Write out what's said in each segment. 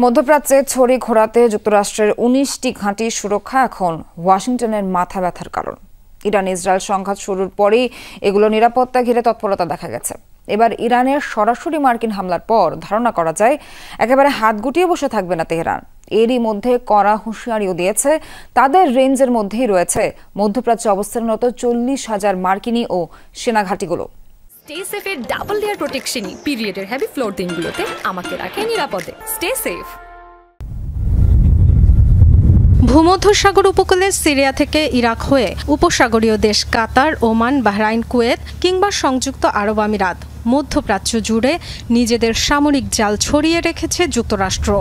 মধ্যপ্রাচ্যে ছড়ি ঘোরাতে যুক্তরাষ্ট্রের ১৯টি ঘাঁটি সুরক্ষা এখন ওয়াশিংটনের মাথা ব্যথার কারণ। ইরান ইসরায়েল সংঘাত শুরুর পরেই এগুলো নিরাপত্তা ঘিরে তৎপরতা দেখা গেছে। এবার ইরানের সরাসরি মার্কিন হামলার পর ধারণা করা যায় একেবারে হাত গুটিয়ে বসে থাকবে না তেহরান। এরই মধ্যে কড়া হুঁশিয়ারিও দিয়েছে তাদের রেঞ্জের মধ্যেই রয়েছে মধ্যপ্রাচ্যে অবস্থানরত ৪০,০০০ মার্কিনী ও সেনা ঘাঁটিগুলো। স্টে সেফের ডাবল লেয়ার প্রোটেকশনই পিরিয়ডের হেভি ফ্লোর দিনগুলোতে আমাকে রাখে নিরাপদে। Stay safe. ভূমধ্যসাগর উপকূলে সিরিয়া থেকে ইরাক হয়ে উপসাগরীয় দেশ কাতার, ওমান, বাহরাইন, কুয়েত কিংবা সংযুক্ত আরব আমিরাত মধ্যপ্রাচ্য জুড়ে নিজেদের সামরিক জাল ছড়িয়ে রেখেছে যুক্তরাষ্ট্র।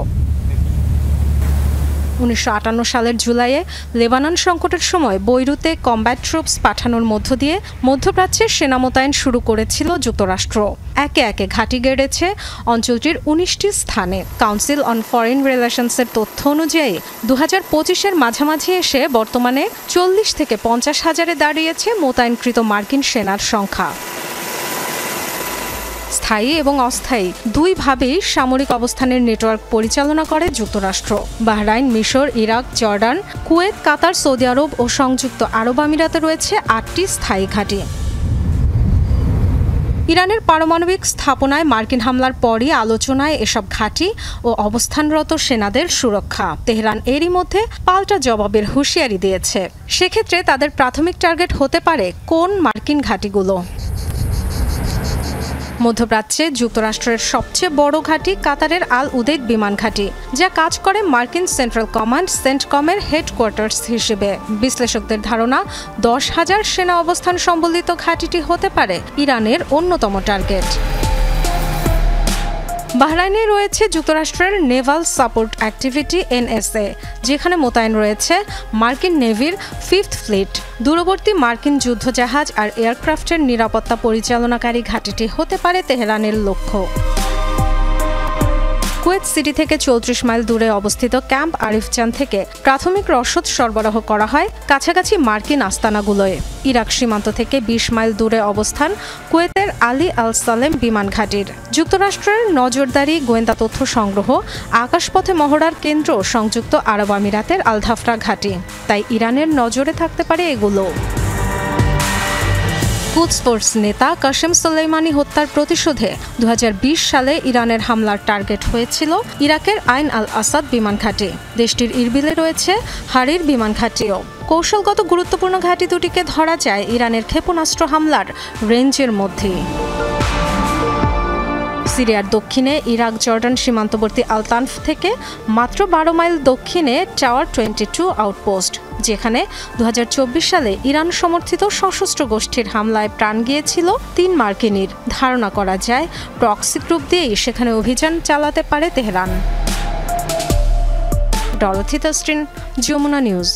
১৯৫৮ সালের জুলাইয়ে লেবানন সংকটের সময় বৈরুতে কমব্যাট ট্রুপস পাঠানোর মধ্য দিয়ে মধ্যপ্রাচ্যে সেনা মোতায়েন শুরু করেছিল যুক্তরাষ্ট্র। একে একে ঘাঁটি গেড়েছে অঞ্চলটির ১৯টি স্থানে। কাউন্সিল অন ফরেন রিলেশনসের তথ্য অনুযায়ী ২০২৫-এর মাঝামাঝি এসে বর্তমানে ৪০ থেকে ৫০ হাজারে দাঁড়িয়েছে মোতায়েনকৃত মার্কিন সেনার সংখ্যা। স্থায়ী এবং অস্থায়ী দুইভাবেই সামরিক অবস্থানের নেটওয়ার্ক পরিচালনা করে যুক্তরাষ্ট্র। বাহরাইন, মিশর, ইরাক, জর্ডান, কুয়েত, কাতার, সৌদি আরব ও সংযুক্ত আরব আমিরাতে রয়েছে ৮টি স্থায়ী ঘাঁটি। ইরানের পারমাণবিক স্থাপনায় মার্কিন হামলার পরই আলোচনায় এসব ঘাঁটি ও অবস্থানরত সেনাদের সুরক্ষা। তেহরান এরই মধ্যে পাল্টা জবাবের হুঁশিয়ারি দিয়েছে। সেক্ষেত্রে তাদের প্রাথমিক টার্গেট হতে পারে কোন মার্কিন ঘাঁটিগুলো। মধ্যপ্রাচ্যে যুক্তরাষ্ট্রের সবচেয়ে বড় ঘাঁটি কাতারের আল উদেইদ বিমান ঘাঁটি, যা কাজ করে মার্কিন সেন্ট্রাল কমান্ড সেন্টকমের হেডকোয়ার্টার্স হিসেবে। বিশ্লেষকদের ধারণা ১০,০০০ সেনা অবস্থান সম্বলিত ঘাঁটিটি হতে পারে ইরানের অন্যতম টার্গেট। বাহরাইনে রয়েছে যুক্তরাষ্ট্রের নেভাল সাপোর্ট অ্যাক্টিভিটি NSA, যেখানে মোতায়েন রয়েছে মার্কিন নেভির 5th ফ্লিট। দূরবর্তী মার্কিন যুদ্ধজাহাজ আর এয়ারক্রাফটের নিরাপত্তা পরিচালনাকারী ঘাঁটিটি হতে পারে তেহরানের লক্ষ্য। কুয়েত সিটি থেকে ৩৪ মাইল দূরে অবস্থিত ক্যাম্প আরিফজান থেকে প্রাথমিক রসদ সরবরাহ করা হয় কাছাকাছি মার্কিন আস্তানাগুলোয়। ইরাক সীমান্ত থেকে ২০ মাইল দূরে অবস্থান কুয়েতের আলী আল সালেম বিমান ঘাঁটির। যুক্তরাষ্ট্রের নজরদারি, গোয়েন্দা তথ্য সংগ্রহ, আকাশপথে মহড়ার কেন্দ্র সংযুক্ত আরব আমিরাতের আলধাফরা ঘাঁটি। তাই ইরানের নজরে থাকতে পারে এগুলো। কুদস ফোর্স নেতা কাশেম সোলাইমানি হত্যার প্রতিশোধে ২০২০ সালে ইরানের হামলার টার্গেট হয়েছিল ইরাকের আইন আল আসাদ বিমান ঘাঁটি। দেশটির ইরবিলে রয়েছে হারির বিমান ঘাঁটিও। কৌশলগত গুরুত্বপূর্ণ ঘাঁটি দুটিকে ধরা যায় ইরানের ক্ষেপণাস্ত্র হামলার রেঞ্জের মধ্যে। সিরিয়ার দক্ষিণে ইরাক জর্ডান সীমান্তবর্তী আলতানফ থেকে মাত্র ১২ মাইল দক্ষিণে টাওয়ার 22 আউটপোস্ট, যেখানে ২০২৪ সালে ইরান সমর্থিত সশস্ত্র গোষ্ঠীর হামলায় প্রাণ গিয়েছিল ৩ মার্কিনীর। ধারণা করা যায় প্রক্সি গ্রুপ দিয়েই সেখানে অভিযান চালাতে পারে Tehran. Dorothy Tasrin, Jamuna news.